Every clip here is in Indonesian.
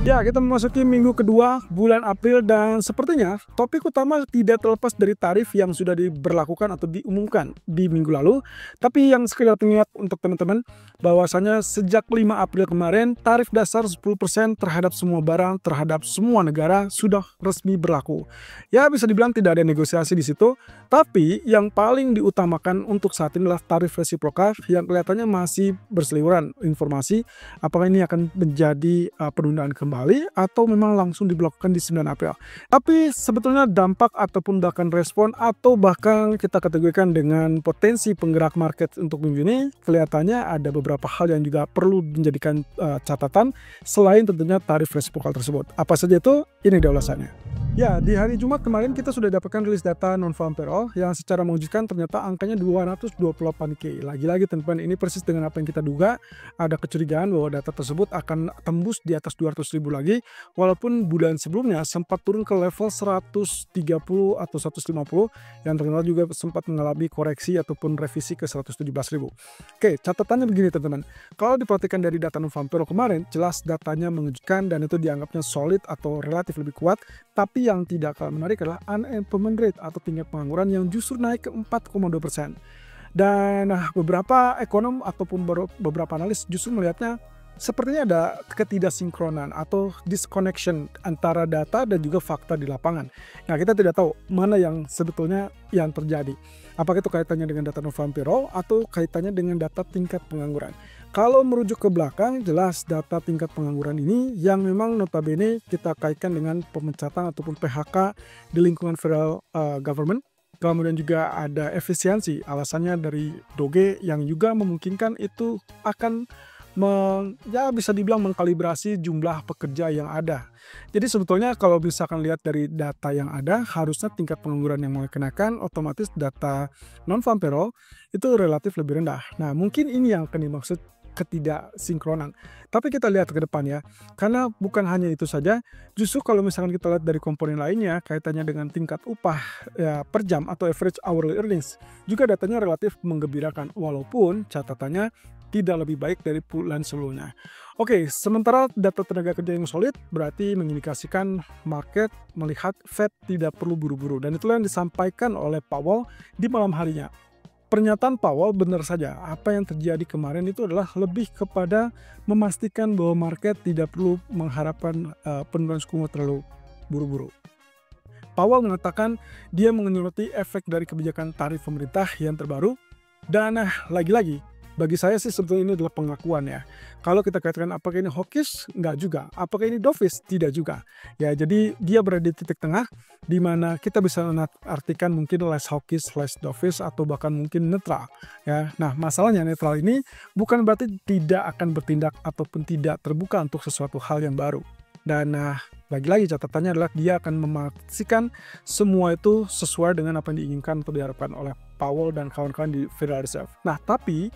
Ya, kita memasuki minggu kedua bulan April dan sepertinya topik utama tidak terlepas dari tarif yang sudah diberlakukan atau diumumkan di minggu lalu. Tapi yang sekedar pengingat untuk teman-teman bahwasanya sejak 5 April kemarin tarif dasar 10% terhadap semua barang terhadap semua negara sudah resmi berlaku. Ya, bisa dibilang tidak ada negosiasi di situ, tapi yang paling diutamakan untuk saat ini adalah tarif resiprokal yang kelihatannya masih berseliweran informasi apakah ini akan menjadi penundaan kembali atau memang langsung diberlakukan di 9 April. Tapi sebetulnya dampak ataupun bahkan respon atau bahkan kita kategorikan dengan potensi penggerak market untuk minggu ini kelihatannya ada beberapa hal yang juga perlu menjadikan catatan selain tentunya tarif resiprokal tersebut. Apa saja itu? Ini dia ulasannya. Ya, di hari Jumat kemarin kita sudah dapatkan rilis data non-farm payroll yang secara mengejutkan ternyata angkanya 228K. Lagi-lagi teman-teman, ini persis dengan apa yang kita duga. Ada kecurigaan bahwa data tersebut akan tembus di atas 200.000 lagi, walaupun bulan sebelumnya sempat turun ke level 130 atau 150 yang terkenal juga sempat mengalami koreksi ataupun revisi ke 117.000. Oke, catatannya begini teman-teman. Kalau diperhatikan dari data non-farm payroll kemarin, jelas datanya mengejutkan dan itu dianggapnya solid atau relatif lebih kuat, tapi yang tidak kalah menarik adalah unemployment rate atau tingkat pengangguran yang justru naik ke 4,2%. Dan beberapa ekonom ataupun beberapa analis justru melihatnya sepertinya ada ketidaksinkronan atau disconnection antara data dan juga fakta di lapangan. Nah, kita tidak tahu mana yang sebetulnya yang terjadi. Apakah itu kaitannya dengan data non-farm payroll atau kaitannya dengan data tingkat pengangguran. Kalau merujuk ke belakang, jelas data tingkat pengangguran ini yang memang notabene kita kaitkan dengan pemecatan ataupun PHK di lingkungan federal government. Kemudian juga ada efisiensi, alasannya dari Doge yang juga memungkinkan itu akan bisa dibilang mengkalibrasi jumlah pekerja yang ada. Jadi sebetulnya kalau misalkan lihat dari data yang ada, harusnya tingkat pengangguran yang mulai kenakan, otomatis data non-farm payroll itu relatif lebih rendah. Nah, mungkin ini yang akan dimaksud ketidaksinkronan. Tapi kita lihat ke depan ya, karena bukan hanya itu saja, justru kalau misalkan kita lihat dari komponen lainnya, kaitannya dengan tingkat upah ya, per jam atau average hourly earnings, juga datanya relatif menggembirakan, walaupun catatannya tidak lebih baik dari bulan sebelumnya. Oke, sementara data tenaga kerja yang solid berarti mengindikasikan market melihat Fed tidak perlu buru-buru, dan itulah yang disampaikan oleh Powell di malam harinya. Pernyataan Powell benar saja, apa yang terjadi kemarin itu adalah lebih kepada memastikan bahwa market tidak perlu mengharapkan penurunan suku bunga terlalu buru-buru. Powell mengatakan dia menyoroti efek dari kebijakan tarif pemerintah yang terbaru, dan lagi-lagi bagi saya sih sebetulnya ini adalah pengakuan ya. Kalau kita katakan apakah ini hawkish? Enggak juga. Apakah ini dovish? Tidak juga. Ya, jadi dia berada di titik tengah di mana kita bisa artikan mungkin less hawkish, less dovish atau bahkan mungkin netral ya. Nah, masalahnya netral ini bukan berarti tidak akan bertindak ataupun tidak terbuka untuk sesuatu hal yang baru. Dan lagi-lagi catatannya adalah dia akan memastikan semua itu sesuai dengan apa yang diinginkan atau diharapkan oleh Powell dan kawan-kawan di Federal Reserve. Nah, tapi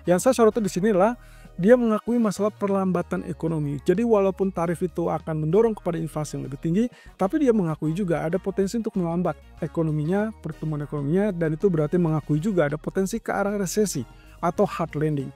yang saya soroti di sini adalah dia mengakui masalah perlambatan ekonomi. Jadi walaupun tarif itu akan mendorong kepada inflasi yang lebih tinggi, tapi dia mengakui juga ada potensi untuk melambat ekonominya, pertumbuhan ekonominya, dan itu berarti mengakui juga ada potensi ke arah resesi atau hard landing.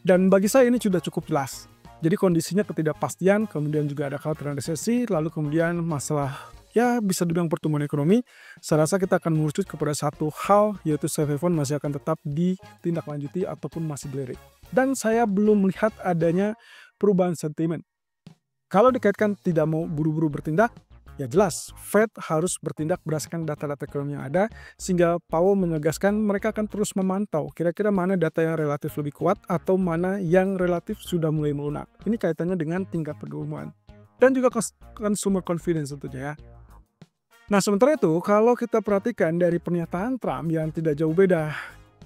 Dan bagi saya ini sudah cukup jelas. Jadi kondisinya ketidakpastian, kemudian juga ada kekhawatiran resesi, lalu kemudian masalah ya bisa dibilang pertumbuhan ekonomi. Saya rasa kita akan merucut kepada satu hal, yaitu safe haven masih akan tetap ditindaklanjuti ataupun masih dilirik. Dan saya belum melihat adanya perubahan sentimen. Kalau dikaitkan tidak mau buru-buru bertindak, ya jelas Fed harus bertindak berdasarkan data-data ekonomi yang ada, sehingga Powell menegaskan mereka akan terus memantau kira-kira mana data yang relatif lebih kuat atau mana yang relatif sudah mulai melunak. Ini kaitannya dengan tingkat pertumbuhan dan juga consumer confidence tentunya ya. Nah, sementara itu kalau kita perhatikan dari pernyataan Trump yang tidak jauh beda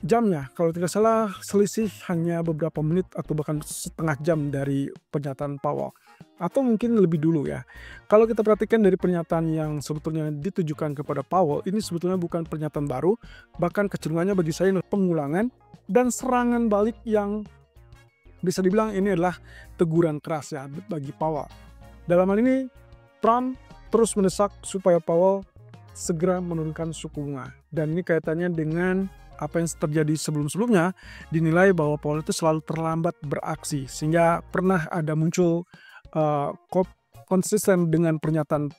jamnya, kalau tidak salah selisih hanya beberapa menit atau bahkan setengah jam dari pernyataan Powell. Atau mungkin lebih dulu ya. Kalau kita perhatikan dari pernyataan yang sebetulnya ditujukan kepada Powell, ini sebetulnya bukan pernyataan baru, bahkan kecenderungannya bagi saya adalah pengulangan dan serangan balik yang bisa dibilang ini adalah teguran keras ya bagi Powell. Dalam hal ini, Trump terus mendesak supaya Powell segera menurunkan suku bunga. Dan ini kaitannya dengan apa yang terjadi sebelum-sebelumnya, dinilai bahwa Powell itu selalu terlambat beraksi. Sehingga pernah ada muncul konsisten dengan pernyataan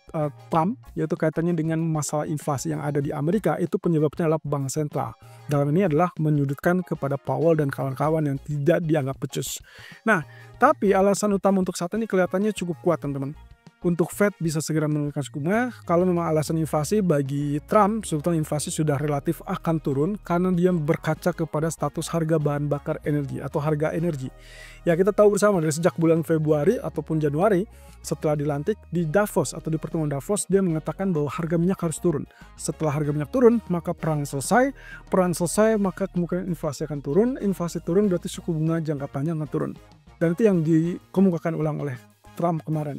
Trump, yaitu kaitannya dengan masalah inflasi yang ada di Amerika, itu penyebabnya adalah bank sentral. Dalam ini adalah menyudutkan kepada Powell dan kawan-kawan yang tidak dianggap becus. Nah, tapi alasan utama untuk saat ini kelihatannya cukup kuat, teman-teman. Untuk Fed bisa segera menurunkan suku bunga, kalau memang alasan inflasi bagi Trump, sebetulnya inflasi sudah relatif akan turun karena dia berkaca kepada status harga bahan bakar energi atau harga energi. Ya, kita tahu bersama dari sejak bulan Februari ataupun Januari setelah dilantik di Davos atau di pertemuan Davos, dia mengatakan bahwa harga minyak harus turun. Setelah harga minyak turun, maka perang selesai, maka kemungkinan inflasi akan turun, inflasi turun berarti suku bunga jangka panjang akan turun. Dan itu yang dikemukakan ulang oleh Trump kemarin.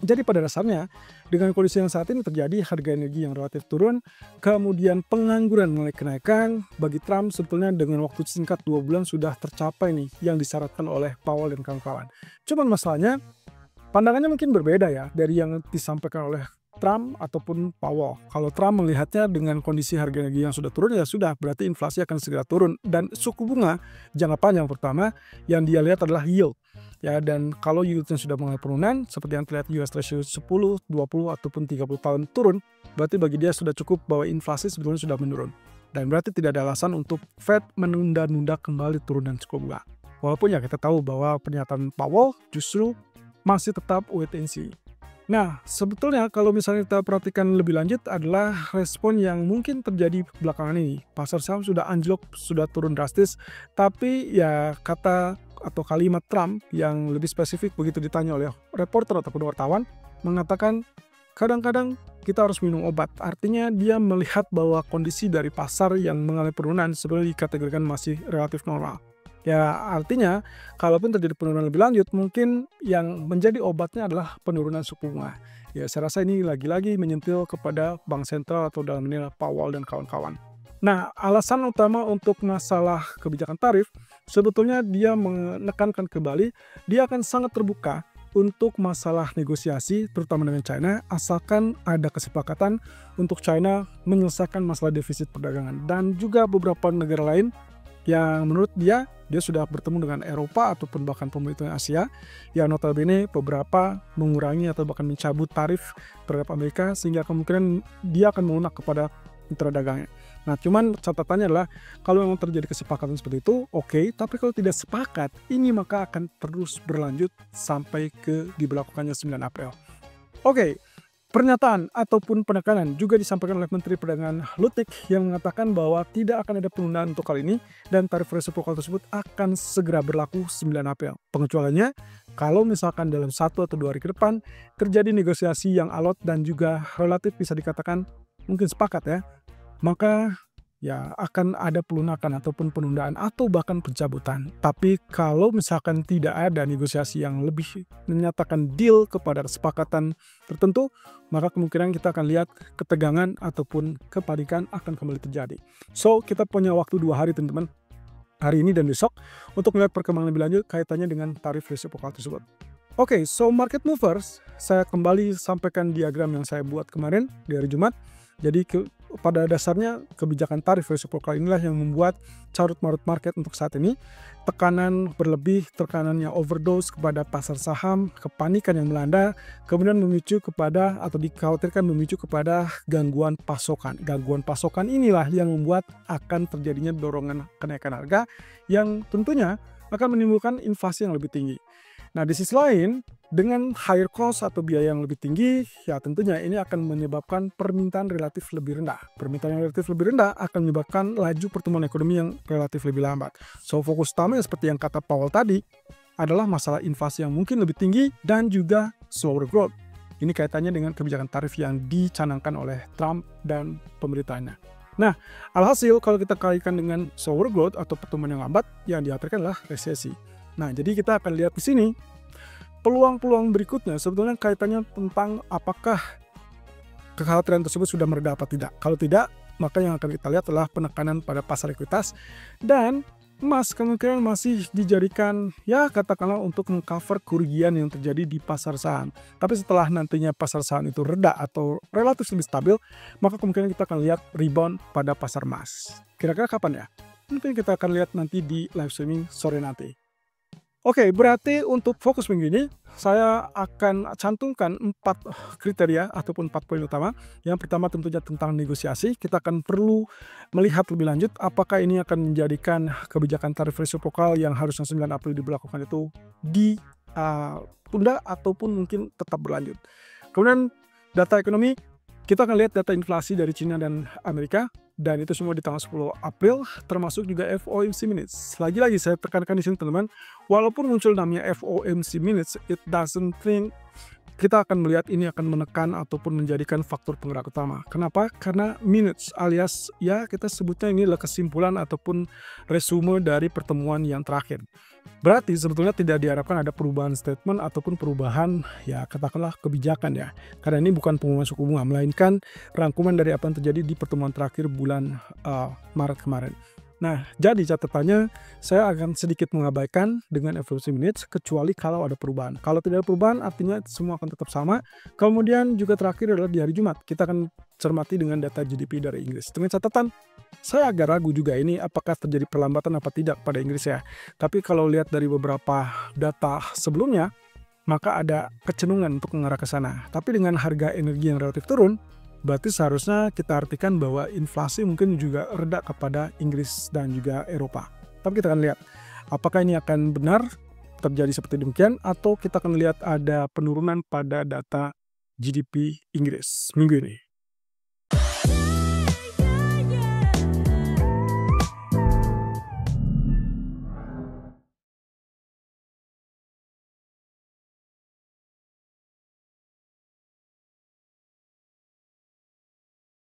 Jadi pada dasarnya, dengan kondisi yang saat ini terjadi, harga energi yang relatif turun, kemudian pengangguran mulai kenaikan, bagi Trump sebetulnya dengan waktu singkat 2 bulan sudah tercapai nih yang disyaratkan oleh Powell dan kawan-kawan. Cuman masalahnya, pandangannya mungkin berbeda ya dari yang disampaikan oleh Trump ataupun Powell. Kalau Trump melihatnya dengan kondisi harga energi yang sudah turun, ya sudah, berarti inflasi akan segera turun. Dan suku bunga jangka panjang pertama yang dia lihat adalah yield. Ya, dan kalau yieldnya sudah mengalami penurunan, seperti yang terlihat US Treasury 10, 20, ataupun 30 tahun turun, berarti bagi dia sudah cukup bahwa inflasi sebetulnya sudah menurun. Dan berarti tidak ada alasan untuk Fed menunda-nunda kembali turunan suku bunga. Walaupun ya kita tahu bahwa pernyataan Powell justru masih tetap wait and see. Nah, sebetulnya kalau misalnya kita perhatikan lebih lanjut adalah respon yang mungkin terjadi belakangan ini. Pasar saham sudah anjlok, sudah turun drastis, tapi ya kata atau kalimat Trump yang lebih spesifik begitu ditanya oleh reporter ataupun wartawan, mengatakan kadang-kadang kita harus minum obat. Artinya dia melihat bahwa kondisi dari pasar yang mengalami penurunan sebenarnya dikategorikan masih relatif normal. Ya, artinya kalaupun terjadi penurunan lebih lanjut, mungkin yang menjadi obatnya adalah penurunan suku bunga. Ya, saya rasa ini lagi-lagi menyentil kepada bank sentral atau dalam ini Powell dan kawan-kawan. Nah, alasan utama untuk masalah kebijakan tarif, sebetulnya dia menekankan kembali, dia akan sangat terbuka untuk masalah negosiasi, terutama dengan China, asalkan ada kesepakatan untuk China menyelesaikan masalah defisit perdagangan. Dan juga beberapa negara lain yang menurut dia sudah bertemu dengan Eropa ataupun bahkan pemerintah Asia, yang notabene beberapa mengurangi atau bahkan mencabut tarif terhadap Amerika, sehingga kemungkinan dia akan melunak kepada mitra dagangnya. Nah, cuman catatannya adalah kalau memang terjadi kesepakatan seperti itu, oke, tapi kalau tidak sepakat, ini maka akan terus berlanjut sampai ke diberlakukannya 9 April. Oke, pernyataan ataupun penekanan juga disampaikan oleh Menteri Perdagangan Lutnick yang mengatakan bahwa tidak akan ada penundaan untuk kali ini dan tarif resiprokal tersebut akan segera berlaku 9 April. Pengecualiannya, kalau misalkan dalam 1 atau 2 hari ke depan terjadi negosiasi yang alot dan juga relatif bisa dikatakan mungkin sepakat ya, maka ya akan ada pelunakan ataupun penundaan atau bahkan pencabutan. Tapi kalau misalkan tidak ada negosiasi yang lebih menyatakan deal kepada kesepakatan tertentu, maka kemungkinan kita akan lihat ketegangan ataupun kepanikan akan kembali terjadi. So, kita punya waktu 2 hari teman-teman, hari ini dan besok, untuk melihat perkembangan lebih lanjut kaitannya dengan tarif resiprokal tersebut. Oke, so market movers, saya kembali sampaikan diagram yang saya buat kemarin di hari Jumat. Jadi pada dasarnya kebijakan tarif resiprokal inilah yang membuat carut-marut market untuk saat ini. Tekanan berlebih, tekanannya overdose kepada pasar saham, kepanikan yang melanda, kemudian memicu kepada atau dikhawatirkan memicu kepada gangguan pasokan. Gangguan pasokan inilah yang membuat akan terjadinya dorongan kenaikan harga yang tentunya akan menimbulkan inflasi yang lebih tinggi. Nah, di sisi lain, dengan higher cost atau biaya yang lebih tinggi, ya tentunya ini akan menyebabkan permintaan relatif lebih rendah. Permintaan yang relatif lebih rendah akan menyebabkan laju pertumbuhan ekonomi yang relatif lebih lambat. So, fokus utamanya seperti yang kata Powell tadi, adalah masalah inflasi yang mungkin lebih tinggi dan juga slower growth. Ini kaitannya dengan kebijakan tarif yang dicanangkan oleh Trump dan pemerintahnya. Nah, alhasil kalau kita kaitkan dengan slower growth atau pertumbuhan yang lambat, yang dikhawatirkan adalah resesi. Nah, jadi kita akan lihat di sini peluang-peluang berikutnya sebetulnya kaitannya tentang apakah kekhawatiran tersebut sudah mereda atau tidak. Kalau tidak, maka yang akan kita lihat adalah penekanan pada pasar ekuitas dan emas kemungkinan masih dijadikan ya katakanlah untuk mengcover kerugian yang terjadi di pasar saham. Tapi setelah nantinya pasar saham itu reda atau relatif lebih stabil, maka kemungkinan kita akan lihat rebound pada pasar emas. Kira-kira kapan ya? Mungkin kita akan lihat nanti di live streaming sore nanti. Oke, berarti untuk fokus minggu ini, saya akan cantumkan 4 kriteria ataupun 4 poin utama. Yang pertama tentunya tentang negosiasi, kita akan perlu melihat lebih lanjut apakah ini akan menjadikan kebijakan tarif resipropal yang harusnya 9 April diberlakukan itu ditunda ataupun mungkin tetap berlanjut. Kemudian data ekonomi, kita akan lihat data inflasi dari Cina dan Amerika, dan itu semua di tanggal 10 April, termasuk juga FOMC minutes. Lagi-lagi saya tekankan di sini teman-teman, walaupun muncul namanya FOMC minutes, it doesn't think kita akan melihat ini akan menekan ataupun menjadikan faktor penggerak utama. Kenapa? Karena minutes alias ya kita sebutnya ini adalah kesimpulan ataupun resume dari pertemuan yang terakhir. Berarti sebetulnya tidak diharapkan ada perubahan statement ataupun perubahan ya katakanlah kebijakan ya. Karena ini bukan pengumuman suku bunga, melainkan rangkuman dari apa yang terjadi di pertemuan terakhir bulan Maret kemarin. Nah, jadi catatannya saya akan sedikit mengabaikan dengan FOMC minutes kecuali kalau ada perubahan. Kalau tidak ada perubahan artinya semua akan tetap sama. Kemudian juga terakhir adalah di hari Jumat. Kita akan cermati dengan data GDP dari Inggris. Dengan catatan saya agak ragu juga ini apakah terjadi perlambatan apa tidak pada Inggris ya. Tapi kalau lihat dari beberapa data sebelumnya, maka ada kecenderungan untuk mengarah ke sana. Tapi dengan harga energi yang relatif turun, berarti seharusnya kita artikan bahwa inflasi mungkin juga reda kepada Inggris dan juga Eropa. Tapi kita akan lihat apakah ini akan benar terjadi seperti demikian atau kita akan lihat ada penurunan pada data GDP Inggris minggu ini.